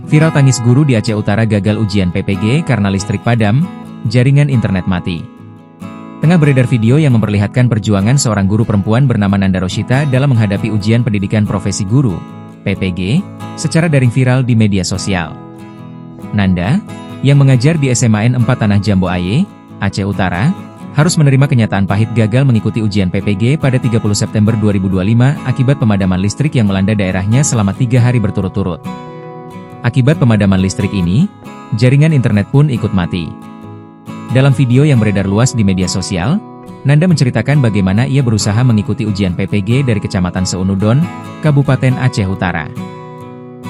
Viral tangis guru di Aceh Utara gagal ujian PPG karena listrik padam, jaringan internet mati. Tengah beredar video yang memperlihatkan perjuangan seorang guru perempuan bernama Nanda Roshita dalam menghadapi ujian pendidikan profesi guru, PPG, secara daring viral di media sosial. Nanda, yang mengajar di SMAN 4 Tanah Jambu Aye, Aceh Utara, harus menerima kenyataan pahit gagal mengikuti ujian PPG pada 30 September 2025 akibat pemadaman listrik yang melanda daerahnya selama 3 hari berturut-turut. Akibat pemadaman listrik ini, jaringan internet pun ikut mati. Dalam video yang beredar luas di media sosial, Nanda menceritakan bagaimana ia berusaha mengikuti ujian PPG dari Kecamatan Seunudon, Kabupaten Aceh Utara.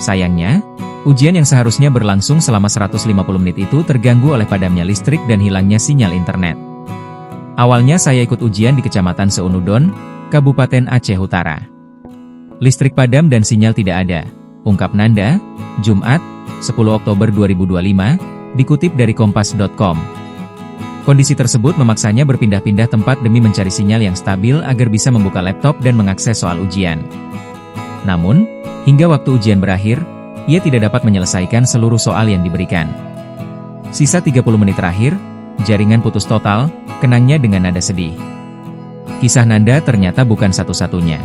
Sayangnya, ujian yang seharusnya berlangsung selama 150 menit itu terganggu oleh padamnya listrik dan hilangnya sinyal internet. Awalnya saya ikut ujian di Kecamatan Seunudon, Kabupaten Aceh Utara. Listrik padam dan sinyal tidak ada, ungkap Nanda, Jumat, 10 Oktober 2025, dikutip dari Kompas.com. Kondisi tersebut memaksanya berpindah-pindah tempat demi mencari sinyal yang stabil agar bisa membuka laptop dan mengakses soal ujian. Namun, hingga waktu ujian berakhir, ia tidak dapat menyelesaikan seluruh soal yang diberikan. Sisa 30 menit terakhir, jaringan putus total, kenangnya dengan nada sedih. Kisah Nanda ternyata bukan satu-satunya.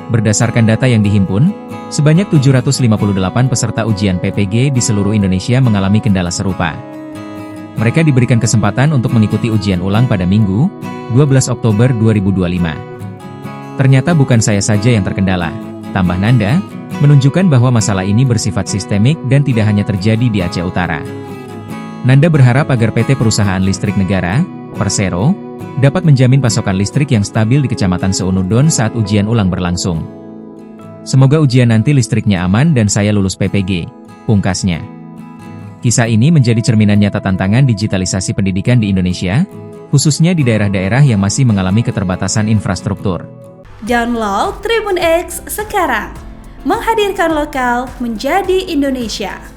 Berdasarkan data yang dihimpun, sebanyak 758 peserta ujian PPG di seluruh Indonesia mengalami kendala serupa. Mereka diberikan kesempatan untuk mengikuti ujian ulang pada Minggu, 12 Oktober 2025. Ternyata bukan saya saja yang terkendala, tambah Nanda, menunjukkan bahwa masalah ini bersifat sistemik dan tidak hanya terjadi di Aceh Utara. Nanda berharap agar PT Perusahaan Listrik Negara, Persero, dapat menjamin pasokan listrik yang stabil di Kecamatan Seunudon saat ujian ulang berlangsung. Semoga ujian nanti listriknya aman dan saya lulus PPG, pungkasnya. Kisah ini menjadi cerminan nyata tantangan digitalisasi pendidikan di Indonesia, khususnya di daerah-daerah yang masih mengalami keterbatasan infrastruktur. Download Tribun X sekarang, menghadirkan lokal menjadi Indonesia.